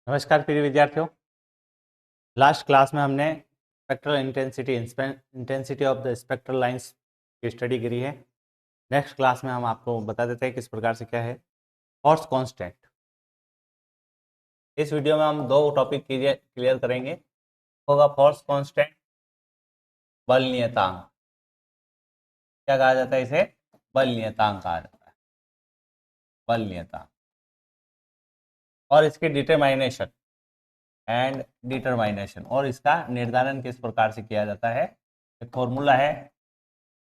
नमस्कार प्रिय विद्यार्थियों। लास्ट क्लास में हमने spectral intensity of the spectral lines की स्टडी करी है। नेक्स्ट क्लास में हम आपको बता देते हैं किस प्रकार से क्या है फोर्स कांस्टेंट। इस वीडियो में हम दो टॉपिक क्लियर करेंगे। होगा फोर्स कांस्टेंट, बल नियतांक। क्या कहा जाता है इसे? बल नियतांक कहा जाता है, बल नियतांक। और इसके डिटरमाइनेशन और इसका निर्धारण किस प्रकार से किया जाता है। एक फॉर्मूला है,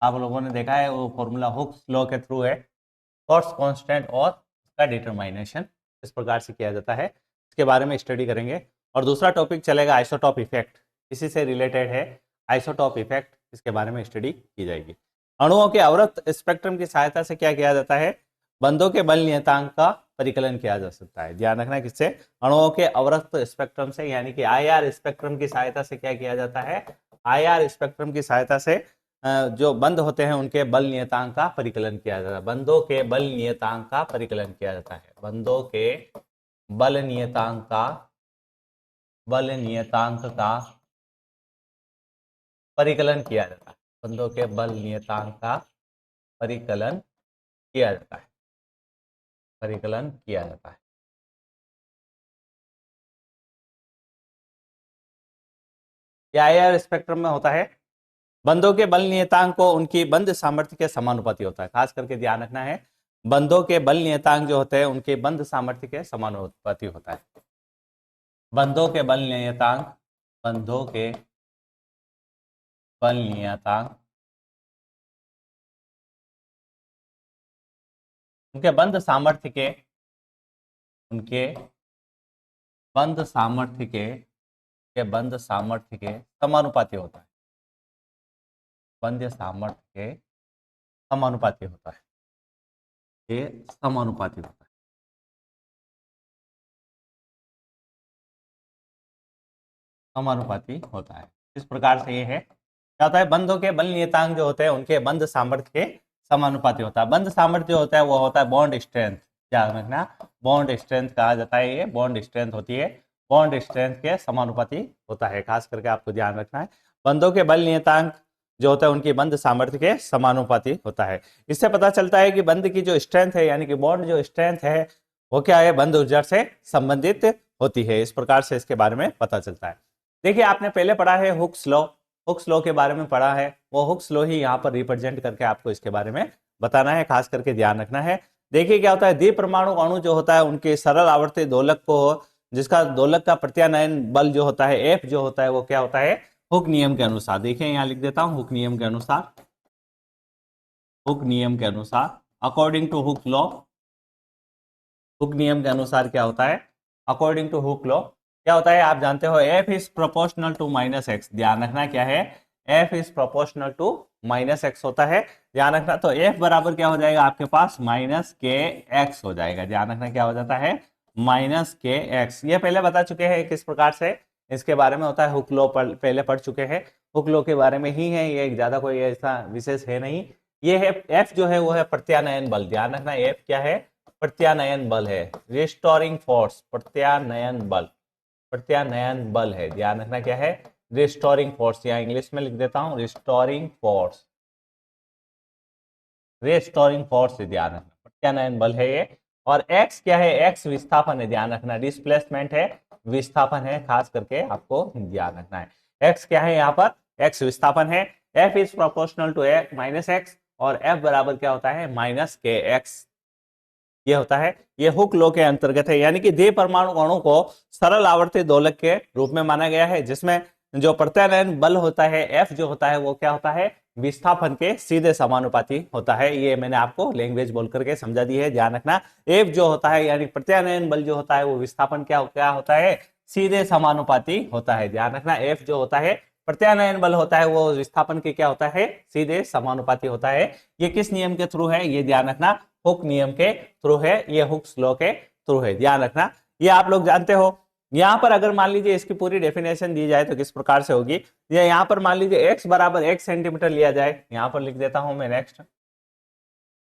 आप लोगों ने देखा है, वो फॉर्मूला हुक्स लॉ के थ्रू है। फोर्स कांस्टेंट और इसका डिटरमाइनेशन इस प्रकार से किया जाता है, इसके बारे में स्टडी करेंगे। और दूसरा टॉपिक चलेगा आइसोटॉप इफेक्ट, इसी से रिलेटेड है आइसोटॉप इफेक्ट, इसके बारे में स्टडी की जाएगी। अणुओं के अवरक्त स्पेक्ट्रम की सहायता से क्या किया जाता है? बंधों के बल नियतांक का परिकलन किया जा सकता है। ध्यान रखना, किससे? अणुओं के अवरक्त स्पेक्ट्रम से, यानी कि आईआर स्पेक्ट्रम की सहायता से क्या किया जाता है? आईआर स्पेक्ट्रम की सहायता से जो बंध होते हैं उनके बल नियतांक का परिकलन किया जाता है। बंधों के बल नियतांक का परिकलन किया जाता है। बंधों के बल नियतांक का परिकलन किया जाता है। बंधों के बल नियतांक का परिकलन किया जाता है, परिकलन किया जाता है। यह आईआर स्पेक्ट्रम में होता है। बंधों के बल नियतांक को उनकी बंध सामर्थ्य के समानुपाती होता है। खास करके ध्यान रखना है, बंधों के बल नियतांक जो होते हैं उनके बंध सामर्थ्य के समानुपाती होता है। बंधों के बल नियतांक, बंधों के बल नियतांक उनके बंध सामर्थ्य के, उनके बंध सामर्थ्य बंध सामर्थ्य के समानुपाती होता है। बंध सामर्थ्य के समानुपाती होता है, ये समानुपाती होता है। समानुपाती होता है। इस प्रकार से ये है, क्या होता है? बंधों के बल नियतांक जो होते हैं उनके बंध सामर्थ्य के समानुपाती होता है। बंध सामर्थ्य जो होता है वो होता है बॉन्ड स्ट्रेंथ। ध्यान रखना, बॉन्ड स्ट्रेंथ कहा जाता है। ये बॉन्ड स्ट्रेंथ होती है, बॉन्ड स्ट्रेंथ के समानुपाती होता है। खास करके आपको ध्यान रखना है, बंधों के बल नियतांक जो होता है उनकी बंध सामर्थ्य के समानुपाती होता है। इससे पता चलता है कि बंध की जो स्ट्रेंथ है, यानी कि बॉन्ड जो स्ट्रेंथ है वो क्या है? बंध ऊर्जा से संबंधित होती है। इस प्रकार से इसके बारे में पता चलता है। देखिए, आपने पहले पढ़ा है हुक्स लॉ, हुक्स लॉ के बारे में पढ़ा है। वो हुक्स लॉ ही यहाँ पर रिप्रेजेंट करके आपको इसके बारे में बताना है, खास करके ध्यान रखना है। देखिए क्या होता है, द्विपरमाणु अणु जो होता है उनके सरल आवर्ती दोलक को, जिसका दोलक का प्रत्यानयन बल जो होता है एफ जो होता है वो क्या होता है? हुक नियम के अनुसार। देखिए यहाँ लिख देता हूं, हुक नियम के अनुसार, हुक नियम के अनुसार, according to Hooke law, Hooke नियम के अनुसार क्या होता है? अकॉर्डिंग टू हुक लॉ क्या होता है? आप जानते हो F is proportional to minus X. ध्यान रखना, क्या है? F is proportional to minus X होता है। ध्यान रखना, तो एफ बराबर क्या हो जाएगा आपके पास? माइनस के एक्स हो जाएगा। ध्यान रखना, क्या हो जाता है? माइनस के एक्स। ये पहले बता चुके हैं किस प्रकार से इसके बारे में होता है। हुक लॉ पहले पढ़ चुके हैं, हुक लॉ के बारे में ही है ये, ज्यादा कोई ऐसा विशेष है नहीं। ये है एफ जो है वो है प्रत्यानयन बल। ध्यान रखना, एफ क्या है? प्रत्यानयन बल है, रिस्टोरिंग फोर्स। प्रत्यानयन बल, प्रत्यानयन बल है। ध्यान रखना, क्या है? Restoring force. यहाँ इंग्लिश में लिख देता हूं, रिस्टोरिंग फोर्स, रिस्टोरिंग फोर्स। ध्यान रखना, प्रत्यानयन बल है ये। और x क्या है? x विस्थापन है। ध्यान रखना, डिस्प्लेसमेंट है, विस्थापन है। खास करके आपको ध्यान रखना है, x क्या है? यहाँ पर x विस्थापन है। f is proportional to minus X, और f बराबर क्या होता है? माइनस के एक्स। ये होता है, ये हुक लॉ के अंतर्गत है। यानी कि द्विपरमाणु अणु को सरल आवर्ती दोलक के रूप में माना गया है, जिसमें जो प्रत्यानयन बल होता है एफ जो होता है वो क्या होता है? विस्थापन के सीधे समानुपाती होता है। ये मैंने आपको लैंग्वेज बोल करके समझा दी है। ध्यान रखना, एफ जो होता है यानी प्रत्यानयन बल जो होता है वो विस्थापन क्या होता है? सीधे समानुपाती होता है। ध्यान रखना, एफ जो होता है प्रत्यानयन बल होता है वो विस्थापन के क्या होता है? सीधे समानुपाती होता है। ये किस नियम के थ्रू है? ये ध्यान रखना, हुक नियम के थ्रू है, ये हुक्स लॉ के थ्रू है। ध्यान रखना, ये आप लोग जानते हो। यहां पर अगर मान लीजिए इसकी पूरी डेफिनेशन दी जाए तो किस प्रकार से होगी? ये यहां पर मान लीजिए x बराबर 1 सेंटीमीटर लिया जाए, यहां पर लिख देता हूं मैं नेक्स्ट,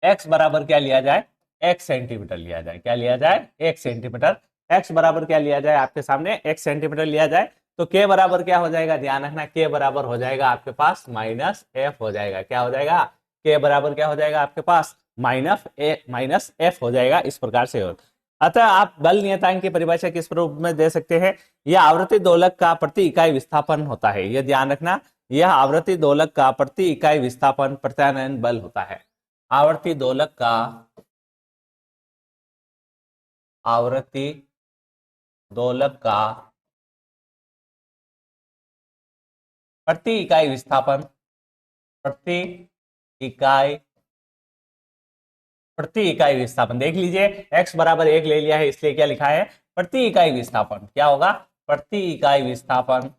x बराबर क्या लिया जाए? 1 सेंटीमीटर लिया जाए। क्या लिया जाए? 1 सेंटीमीटर x बराबर क्या लिया जाए आपके सामने, x सेंटीमीटर लिया जाए, तो k बराबर क्या हो जाएगा, ध्यान रखना, k बराबर हो जाएगा आपके पास -f हो जाएगा। क्या हो जाएगा, k बराबर क्या हो जाएगा आपके पास -f हो जाएगा, इस प्रकार से हो। अतः आप बल नियतांक की परिभाषा किस रूप में दे सकते हैं, यह आवृत्ति दोलक का प्रति इकाई विस्थापन होता है। यह ध्यान रखना, यह आवृत्ति दोलक का प्रति इकाई विस्थापन प्रत्यानयन बल होता है। आवृत्ति दोलक का प्रति इकाई विस्थापन, प्रति इकाई विस्थापन देख लीजिए, x बराबर 1 ले लिया है, इसलिए क्या लिखा है, प्रति इकाई विस्थापन। क्या होगा, प्रति इकाई विस्थापन।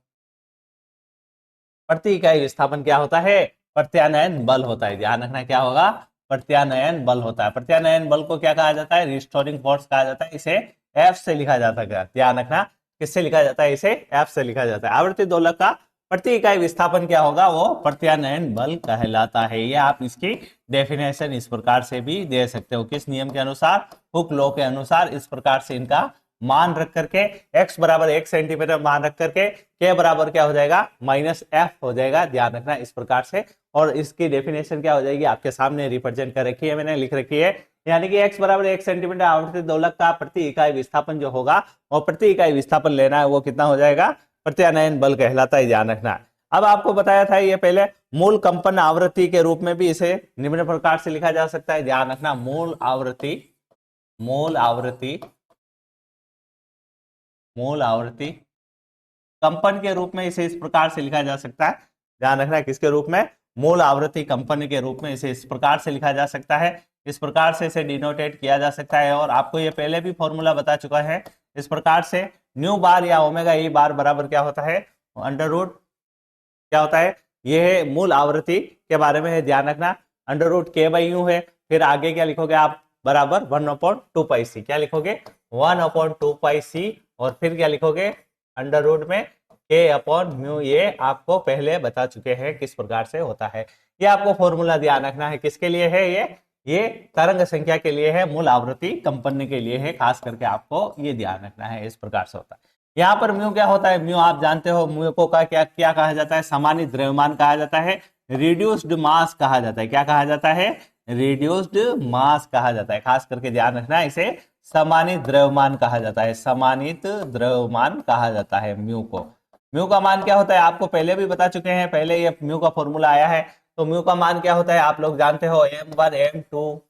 प्रति इकाई विस्थापन क्या होता है, प्रत्यानयन बल होता है। ध्यान रखना, क्या होगा, प्रत्यानयन बल होता है। प्रत्यानयन बल को क्या कहा जाता है, रिस्टोरिंग फोर्स कहा जाता है। इसे F से लिखा जाता है। ध्यान रखना, किससे लिखा जाता है, इसे F से लिखा जाता है। आवृत्ति दोलक का प्रति इकाई विस्थापन क्या होगा, वो प्रत्यानयन बल कहलाता है। ये आप इसकी डेफिनेशन इस प्रकार से भी दे सकते हो, किस नियम के अनुसार, हुक लॉ के अनुसार। इस प्रकार से इनका मान रख करके x बराबर 1 सेंटीमीटर मान रख करके k बराबर क्या हो जाएगा, -f हो जाएगा। ध्यान रखना इस प्रकार से, और इसकी डेफिनेशन क्या हो जाएगी आपके सामने रिप्रेजेंट कर रखी है, मैंने लिख रखी है। यानी कि x बराबर 1 सेंटीमीटर आवृत्ति दोलक का प्रति इकाई विस्थापन जो होगा, और प्रति इकाई विस्थापन लेना है, वो कितना हो जाएगा, प्रत्यानयन बल कहलाता है। ध्यान रखना। अब आपको बताया था ये पहले, मूल कंपन आवृत्ति के रूप में भी इसे निम्न प्रकार से लिखा जा सकता है। ध्यान रखना, मूल आवृत्ति कंपन के रूप में इसे इस प्रकार से लिखा जा सकता है। ध्यान रखना, किसके रूप में, मूल आवृत्ति कंपन के रूप में इसे इस प्रकार से लिखा जा सकता है। इस प्रकार से इसे डिनोटेट किया जा सकता है, और आपको ये पहले भी फॉर्मूला बता चुका है। इस प्रकार से न्यू बार या ओमेगा ई बार बराबर क्या होता है, अंडर रूट क्या होता है, ये है मूल आवृत्ति के बारे में है। ध्यान रखना, under root k by U है, फिर आगे क्या लिखोगे आप, बराबर 1/2πc। क्या लिखोगे, 1/2πc, और फिर क्या लिखोगे, अंडर रूट में k अपॉन म्यू। ये आपको पहले बता चुके हैं किस प्रकार से होता है। ये आपको फॉर्मूला ध्यान रखना है, किसके लिए है, ये तरंग संख्या के लिए है, मूल आवृत्ति कंपन के लिए है, खास करके आपको ये ध्यान रखना है। इस प्रकार से होता है। यहाँ पर म्यू क्या होता है, म्यू आप जानते हो, म्यू को का क्या क्या कहा जाता है, समानित द्रव्यमान कहा जाता है, रिड्यूस्ड मास कहा जाता है। क्या कहा जाता है, रिड्यूस्ड मास कहा जाता है। खास करके ध्यान रखना, इसे समानित द्रव्यमान कहा जाता है, समानित द्रव्यमान कहा जाता है म्यू को। म्यू का मान क्या होता है, आपको पहले भी बता चुके हैं, पहले ये म्यू का फॉर्मूला आया है। तो म्यू का मान क्या होता है, आप लोग जानते हो, m1 m2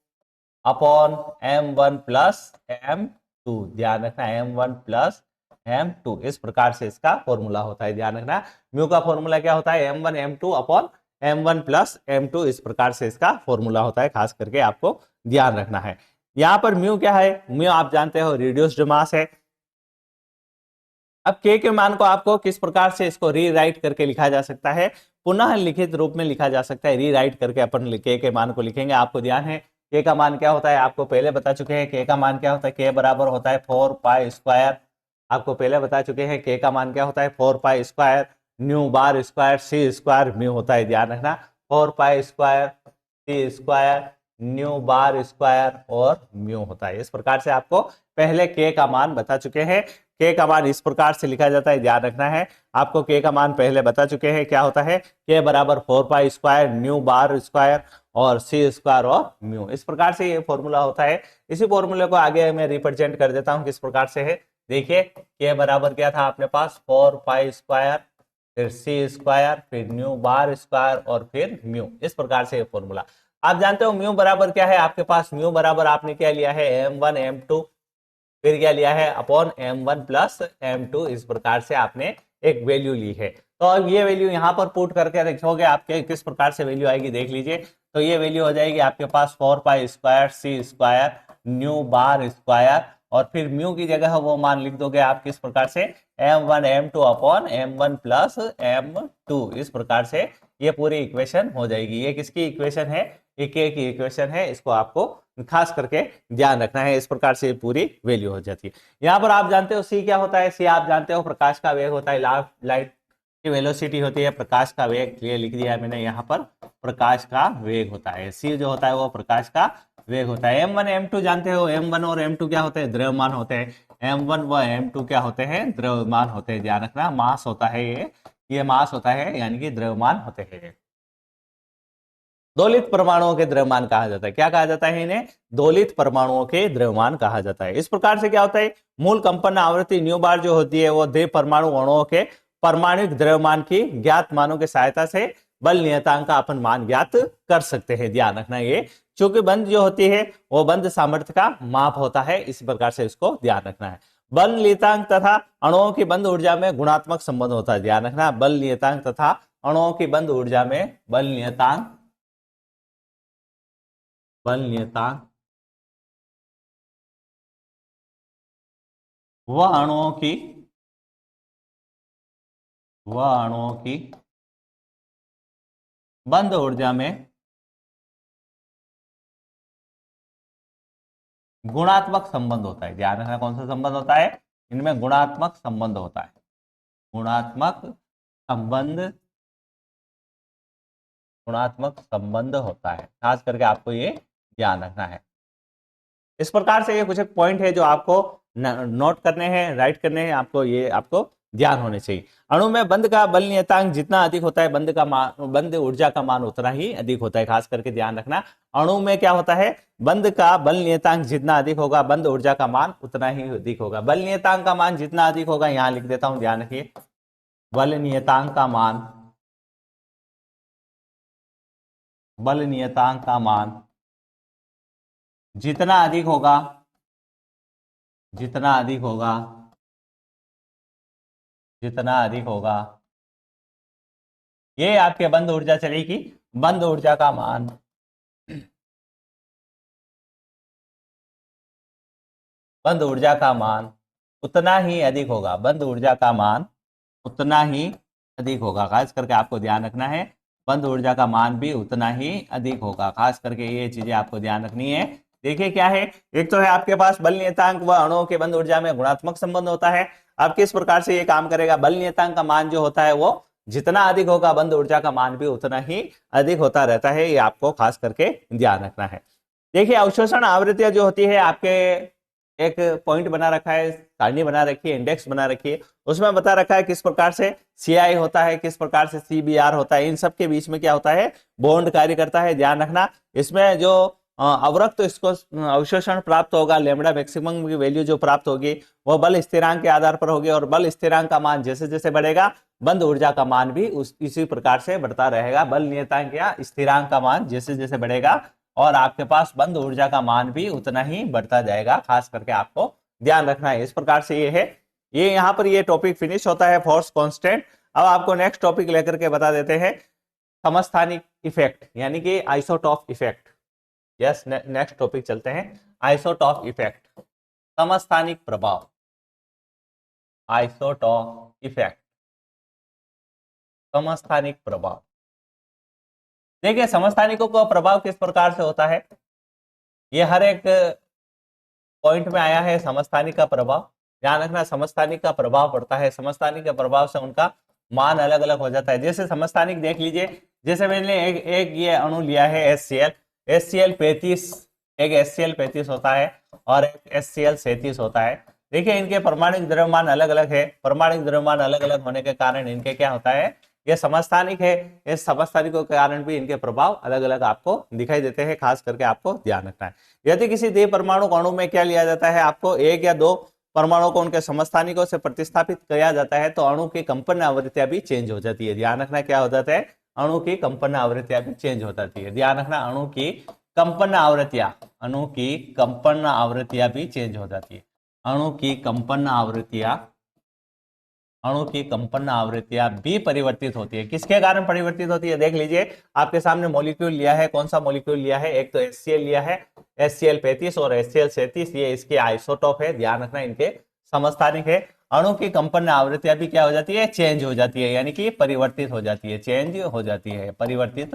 upon m1 plus m2। ध्यान रखना, m1 प्लस m2, इस प्रकार से इसका फॉर्मूला होता है। ध्यान रखना, म्यू का फॉर्मूला क्या होता है, m1 m2 upon m1 plus m2, इस प्रकार से इसका फॉर्मूला होता है। खास करके आपको ध्यान रखना है। यहाँ पर म्यू क्या है, म्यू आप जानते हो रिड्यूस्ड मास है। अब k के मान को आपको किस प्रकार से इसको रीराइट करके लिखा जा सकता है, पुनः लिखित रूप में लिखा जा सकता है। रीराइट करके अपन k के मान को लिखेंगे। आपको ध्यान है, k का मान क्या होता है, आपको पहले बता चुके हैं। k का मान क्या होता है, k बराबर होता है 4π²। आपको पहले बता चुके हैं k का मान क्या होता है, 4π² new bar square c square mu होता है। ध्यान रखना, 4π² c square new bar square और म्यू होता है। इस प्रकार से आपको पहले k का मान बता चुके हैं। k का मान इस प्रकार से लिखा जाता है। ध्यान रखना है, आपको k का मान पहले बता चुके हैं। क्या होता है, k बराबर 4π² न्यू बार स्क्वायर और c स्क्वायर और म्यू। इस प्रकार से ये फॉर्मूला होता है। इसी फॉर्मूले को आगे मैं रिप्रेजेंट कर देता हूं किस प्रकार से है। देखिए, k बराबर क्या था अपने पास, 4π², फिर c स्क्वायर, फिर न्यू बार स्क्वायर और फिर म्यू। इस प्रकार से ये फॉर्मूला आप जानते हो। म्यू बराबर क्या है आपके पास, म्यू बराबर आपने क्या लिया है, m1 m2, फिर क्या लिया है अपॉन m1 प्लस m2। इस प्रकार से आपने एक वैल्यू ली है। तो अब ये वैल्यू यहाँ पर पुट करके रखोगे, आपके किस प्रकार से वैल्यू आएगी देख लीजिए। तो ये वैल्यू हो जाएगी आपके पास 4π² c square new bar square, और फिर म्यू की जगह वो मान लिख दोगे आप किस प्रकार से, m1 m2 upon m1 plus m2। इस प्रकार से ये पूरी इक्वेशन हो जाएगी। ये किसकी इक्वेशन है, ये k की इक्वेशन है। इसको आपको खास करके ध्यान रखना है। इस प्रकार से पूरी वैल्यू हो जाती है। यहाँ पर आप जानते हो c क्या होता है, c आप जानते हो प्रकाश का वेग होता है, लाइट की वेलोसिटी होती है, प्रकाश का वेग। ये लिख दिया है मैंने यहाँ पर, प्रकाश का वेग होता है। c जो होता है वो प्रकाश का वेग होता है। m1 m2 जानते हो, m1 और m2 क्या होते हैं, द्रव्यमान होते हैं। m1 व m2 क्या होते हैं, द्रव्यमान होते हैं। ध्यान रखना, मास होता है ये मास होता है, यानी कि द्रव्यमान होते हैं। दोलित परमाणुओं के द्रव्यमान कहा जाता है। क्या कहा जाता है इन्हें? दोलित परमाणुओं के द्रव्यमान कहा जाता है। इस प्रकार से क्या होता है, मूल कंपन आवृत्ति न्यू बार जो होती है वो द्विप परमाणु अणुओं के परमाणुक द्रव्यमान की ज्ञात मानों की सहायता से बल नियतांक का अपन मान ज्ञात कर सकते हैं। ध्यान रखना, ये चूंकि बंध जो होती है वो बंध सामर्थ्य का माप होता है, इस प्रकार से इसको ध्यान रखना है। बल नियतांक तथा अणुओं की बंध ऊर्जा में गुणात्मक संबंध होता है। ध्यान रखना, बल नियतांक तथा अणुओं की बंध ऊर्जा में बल नियतांक वह अणुओं की बंध ऊर्जा में गुणात्मक संबंध होता है। ध्यान रखना, कौन सा संबंध होता है, इनमें गुणात्मक संबंध होता है। गुणात्मक संबंध होता है, खास करके आपको ये ध्यान रखना है। इस प्रकार से ये कुछ एक पॉइंट है जो आपको नोट करने हैं, राइट करने हैं, आपको ध्यान होने चाहिए। अणु में बंध का बल नियतांक जितना अधिक होता है, बंध ऊर्जा का मान उतना ही अधिक होता है। खास करके ध्यान रखना, अणु में क्या होता है, बंध का बल नियतांक जितना अधिक होगा, बंध ऊर्जा का मान उतना ही अधिक होगा। बल नियतांक का मान जितना अधिक होगा, यहां लिख देता हूं, ध्यान रखिए, बल नियतांक का मान जितना अधिक होगा, ये आपके बंध ऊर्जा चलेगी। बंध ऊर्जा का मान उतना ही अधिक होगा। बंध ऊर्जा का मान उतना ही अधिक होगा। खास करके आपको ध्यान रखना है, बंध ऊर्जा का मान भी उतना ही अधिक होगा। खास करके ये चीजें आपको ध्यान रखनी है। देखिए क्या है, एक तो है आपके पास बल नियतांक व अणुओं के बंध ऊर्जा में गुणात्मक संबंध होता है। अब किस प्रकार से ये काम करेगा, बल नियतांक का मान जो होता है वो जितना अधिक होगा, बंध ऊर्जा का मान भी उतना ही अधिक होता रहता है। ये आपको खास करके ध्यान रखना है। देखिए, अवशोषण आवृत्तियां जो होती है, आपके एक पॉइंट बना रखा है, सारणी बना रखी है, इंडेक्स बना रखी है, उसमें बता रखा है किस प्रकार से CI होता है, किस प्रकार से CBR होता है। इन सब के बीच में क्या होता है, बॉन्ड कार्य करता है। ध्यान रखना, इसमें जो अवरक्त तो इसको अवशोषण प्राप्त होगा, लैम्बडा मैक्सिमम की वैल्यू जो प्राप्त होगी वो बल स्थिरांक के आधार पर होगी, और बल स्थिरांक का मान जैसे जैसे बढ़ेगा, बंध ऊर्जा का मान भी इसी प्रकार से बढ़ता रहेगा। बल नियतांक या स्थिरांक का मान जैसे जैसे बढ़ेगा और आपके पास बंध ऊर्जा का मान भी उतना ही बढ़ता जाएगा। खास करके आपको ध्यान रखना है। इस प्रकार से ये है, ये यहाँ पर ये टॉपिक फिनिश होता है, फोर्स कांस्टेंट। अब आपको नेक्स्ट टॉपिक लेकर के बता देते हैं, समस्थानिक इफेक्ट, यानी कि isotope effect. Yes, next topic चलते हैं, आइसोटॉप इफेक्ट, समस्थानिक प्रभाव, आइसोटॉप इफेक्ट, समस्थानिक प्रभाव। देखिए, समस्थानिकों का प्रभाव किस प्रकार से होता है, ये हर एक पॉइंट में आया है। समस्थानिक का प्रभाव, ध्यान रखना, समस्थानिक का प्रभाव पड़ता है। समस्थानिक के प्रभाव से उनका मान अलग अलग हो जाता है। जैसे समस्थानिक देख लीजिए, जैसे मैंने एक ये अणु लिया है HCl 35, एक HCl 35 होता है और एक HCl 37 होता है। देखिए, इनके परमाणुक द्रव्यमान अलग अलग है। परमाणुक द्रव्यमान अलग अलग होने के कारण इनके क्या होता है, ये समस्थानिक है। इस समस्थानिकों के कारण भी इनके प्रभाव अलग अलग आपको दिखाई देते हैं। खास करके आपको ध्यान रखना है। यदि किसी द्वि परमाणु अणु में क्या लिया जाता है, आपको एक या दो परमाणु को उनके समस्थानिकों से प्रतिस्थापित किया जाता है, तो अणु की कंपन आवृत्तियां भी चेंज हो जाती है। ध्यान रखना, क्या हो जाता है, अणु की कंपन आवृत्तियां भी चेंज हो जाती है। ध्यान रखना, अणु की कंपन आवृत्तियां भी चेंज हो जाती है। अणु की कंपन आवृत्तियां भी परिवर्तित होती है। किसके कारण परिवर्तित होती है, देख लीजिए, आपके सामने मॉलिक्यूल लिया है। कौन सा मॉलिक्यूल लिया है, एक तो HCl लिया है, HCl 35 और HCl 37, ये इसके आइसोटॉप है। ध्यान रखना, इनके समस्थानिक है। अणु की कंपन आवृत्तियां भी क्या हो जाती है, चेंज हो जाती है, यानी कि परिवर्तित हो जाती है, चेंज हो जाती है, परिवर्तित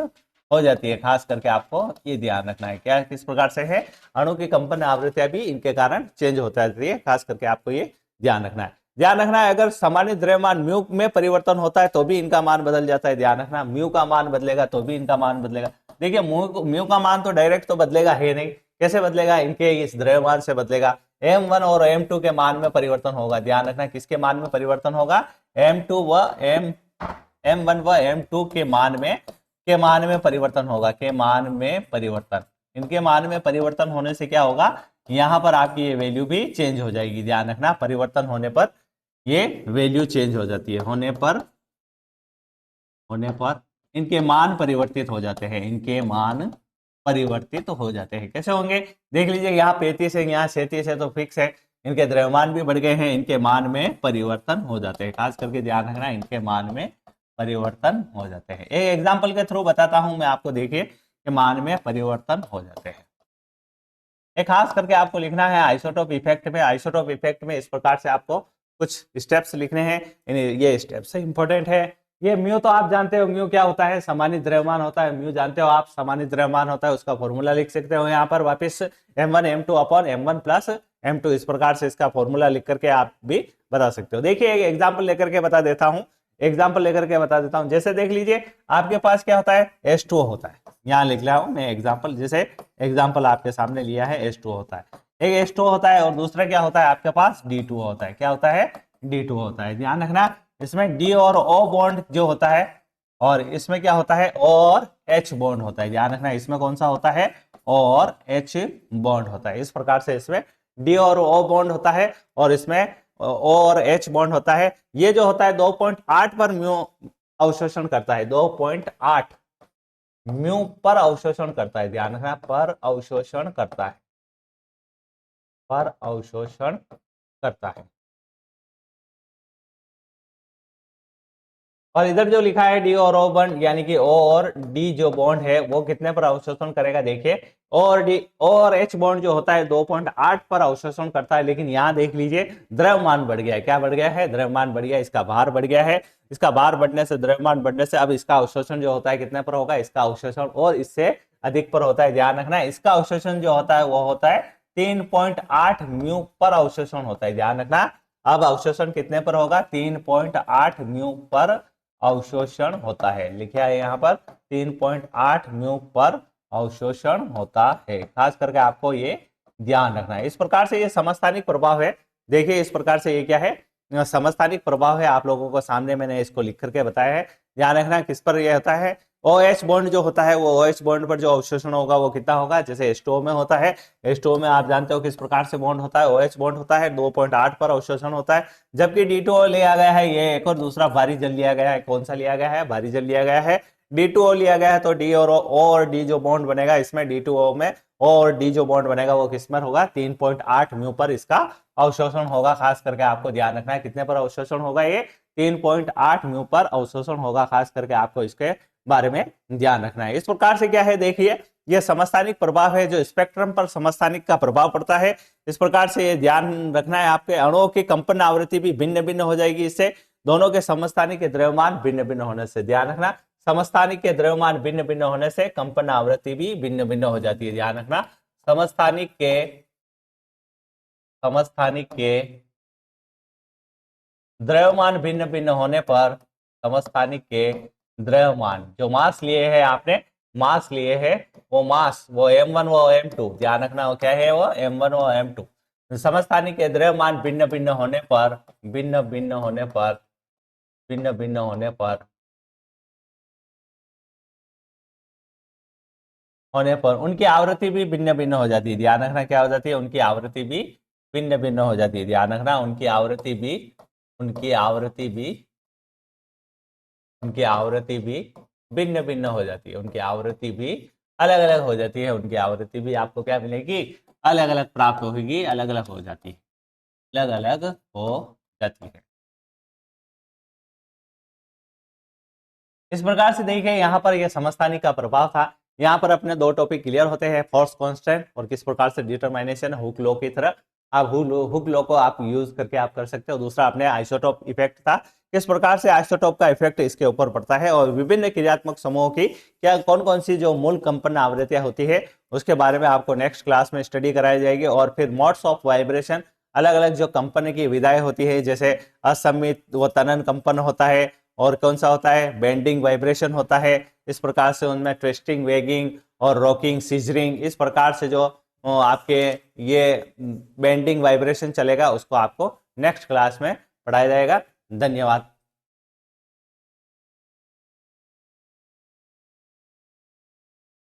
हो जाती है। खास करके आपको ये ध्यान रखना है, क्या किस प्रकार से है, अणु की कंपन आवृत्तियां भी इनके कारण चेंज होता है। खास करके आपको ये ध्यान रखना है। ध्यान रखना है, अगर सामान्य द्रव्यमान म्यू में परिवर्तन होता है तो भी इनका मान बदल जाता है। ध्यान रखना, म्यू का मान बदलेगा तो भी इनका मान बदलेगा। देखिए, म्यू का मान तो डायरेक्ट तो बदलेगा है नहीं, कैसे बदलेगा, इनके इस द्रव्यमान से बदलेगा। M1 और M2 के मान में परिवर्तन होगा। ध्यान रखना किसके मान में परिवर्तन होगा, M2 व M1 व M2 के मान में परिवर्तन होगा, के मान में परिवर्तन। इनके मान में परिवर्तन होने से क्या होगा, यहाँ पर आपकी ये वैल्यू भी चेंज हो जाएगी। ध्यान रखना परिवर्तन होने पर ये वैल्यू चेंज हो जाती है, होने पर इनके मान परिवर्तित हो जाते हैं, इनके मान परिवर्तित हो जाते हैं। कैसे होंगे, देख लीजिए यहाँ 35 है, यहाँ 37 है, तो फिक्स है। इनके द्रव्यमान भी बढ़ गए हैं, इनके मान में परिवर्तन हो जाते हैं। खास करके ध्यान रखना इनके मान में परिवर्तन हो जाते हैं। एक एग्जाम्पल के थ्रू बताता हूं मैं आपको, देखिए कि मान में परिवर्तन हो जाते हैं। एक खास करके आपको लिखना है आइसोटोप इफेक्ट में। आइसोटोप इफेक्ट में इस प्रकार से आपको कुछ स्टेप्स लिखने हैं, ये स्टेप्स इंपॉर्टेंट है। ये म्यू तो आप जानते हो, म्यू क्या होता है, समानित द्रव्यमान होता है। म्यू जानते हो आप, समानित द्रव्यमान होता है, उसका फॉर्मूला लिख सकते हो यहाँ पर वापस M1 M2 upon M1 plus M2, इस प्रकार से इसका फॉर्मूला लिख करके आप भी बता सकते हो। देखिए एक एग्जाम्पल लेकर के बता देता हूँ, जैसे देख लीजिए आपके पास क्या होता है, H2O होता है। यहाँ लिख रहा हूँ मैं एग्जाम्पल, जैसे एग्जाम्पल आपके सामने लिया है, H2O होता है, एक H2O होता है, और दूसरा क्या होता है आपके पास, D2O होता है। क्या होता है, D2O होता है। ध्यान रखना इसमें D और O बॉन्ड जो होता है, और इसमें क्या होता है, और H बॉन्ड होता है। ध्यान रखना इसमें कौन सा होता है, और H बॉन्ड होता है। इस प्रकार से इसमें D और O बॉन्ड होता है, और इसमें O और H बॉन्ड होता है। ये जो होता है 2.8 पर म्यू अवशोषण करता है, 2.8 म्यू पर अवशोषण करता है। ध्यान रखना पर अवशोषण करता है, पर अवशोषण करता है। और इधर जो लिखा है डी और ओ बॉन्ड, यानी कि ओ और डी जो बॉन्ड है वो कितने पर अवशोषण करेगा, देखिए ओ और एच बॉन्ड जो होता है 2.8 पर अवशोषण करता है। लेकिन यहाँ देख लीजिए द्रव्यमान बढ़ गया है। क्या बढ़ गया है, द्रव्यमान बढ़ गया, इसका भार बढ़ गया है। इसका भार बढ़ने से, द्रव्यमान बढ़ने से अब इसका अवशोषण जो होता है कितने पर होगा, इसका अवशोषण और इससे अधिक पर होता है। ध्यान रखना इसका अवशोषण जो होता है वो होता है 3.8 म्यू पर अवशोषण होता है। ध्यान रखना अब अवशोषण कितने पर होगा, 3.8 म्यू पर अवशोषण होता है। लिखा है यहाँ पर 3.8 म्यू पर अवशोषण होता है। खास करके आपको ये ध्यान रखना है। इस प्रकार से ये समस्थानिक प्रभाव है। देखिए इस प्रकार से ये क्या है, समस्थानिक प्रभाव है। आप लोगों को सामने मैंने इसको लिख करके बताया है। ध्यान रखना किस पर यह होता है, OH बॉन्ड जो होता है वो OH बॉन्ड पर जो अवशोषण होगा वो कितना होगा, जैसे H2O में होता है। H2O में आप जानते हो किस प्रकार से बॉन्ड होता है, OH बॉन्ड होता है, 2.8 पर अवशोषण होता है। जबकि D2O लिया गया है, ये एक और दूसरा भारी जल लिया गया है। कौन सा लिया गया है, भारी जल लिया गया है, D2O लिया गया है। तो D और O और D जो बॉन्ड बनेगा इसमें, D2O में O और D जो बॉन्ड बनेगा वो किस पर होगा, 3.8 म्यू पर इसका अवशोषण होगा। खास करके आपको ध्यान रखना है कितने पर अवशोषण होगा, ये 3.8 म्यू पर अवशोषण होगा। खास करके आपको इसके बारे में ध्यान रखना है। इस प्रकार से क्या है, देखिए यह समस्थानिक प्रभाव है, जो स्पेक्ट्रम पर समस्थानिक का प्रभाव पड़ता है। इस प्रकार से ये ध्यान रखना है, आपके अणुओं की कंपन आवृत्ति भी भिन्न भिन्न हो जाएगी। इससे दोनों के समस्थानिक के द्रव्यमान भिन्न भिन्न होने से, ध्यान रखना समस्थानिक के द्रव्यमान भिन्न भिन्न होने से कंपन आवृत्ति भी भिन्न भिन्न हो जाती है। ध्यान रखना समस्थानिक के द्रव्यमान भिन्न भिन्न होने पर, समस्थानिक के द्रव्यमान जो मास लिए है आपने, मास लिए है वो मास, वो M1 वो M2, ध्यान रखना वो क्या है, वो M1 वो M2। समस्थानिक के द्रव्यमान भिन्न भिन्न होने पर, भिन्न भिन्न होने पर, भिन्न भिन्न होने पर उनकी आवृत्ति भी भिन्न भिन्न हो जाती है। ध्यान रखना क्या हो जाती है, उनकी आवृत्ति भी भिन्न भिन्न हो जाती है। ध्यान रखना उनकी आवृत्ति भी भिन्न भिन्न हो जाती है। उनकी आवृत्ति भी अलग अलग हो जाती है। उनकी आवृत्ति भी आपको क्या मिलेगी, अलग अलग प्राप्त होगी, अलग अलग हो जाती है, अलग अलग हो जाती है। इस प्रकार से देखिए यहाँ पर यह समस्थानिक का प्रभाव था। यहाँ पर अपने दो टॉपिक क्लियर होते हैं, फोर्स कांस्टेंट और किस प्रकार से डिटरमिनेशन हुक लॉ की तरह। आप हुक लॉ को आप यूज करके आप कर सकते हो। दूसरा अपने आइसोटोप इफेक्ट था, किस प्रकार से आइसोटोप का इफेक्ट इसके ऊपर पड़ता है, और विभिन्न क्रियात्मक समूहों की क्या कौन कौन सी जो मूल कंपन आवृत्तियां होती है उसके बारे में आपको नेक्स्ट क्लास में स्टडी कराई जाएगी। और फिर मोड्स ऑफ वाइब्रेशन, अलग अलग जो कंपन की विधाएं होती है, जैसे असम्मित व तनन कंपन होता है, और कौन सा होता है, बेंडिंग वाइब्रेशन होता है। इस प्रकार से उनमें ट्विस्टिंग, वेगिंग और रॉकिंग, सीजरिंग, इस प्रकार से जो आपके ये बेंडिंग वाइब्रेशन चलेगा, उसको आपको नेक्स्ट क्लास में पढ़ाया जाएगा। धन्यवाद।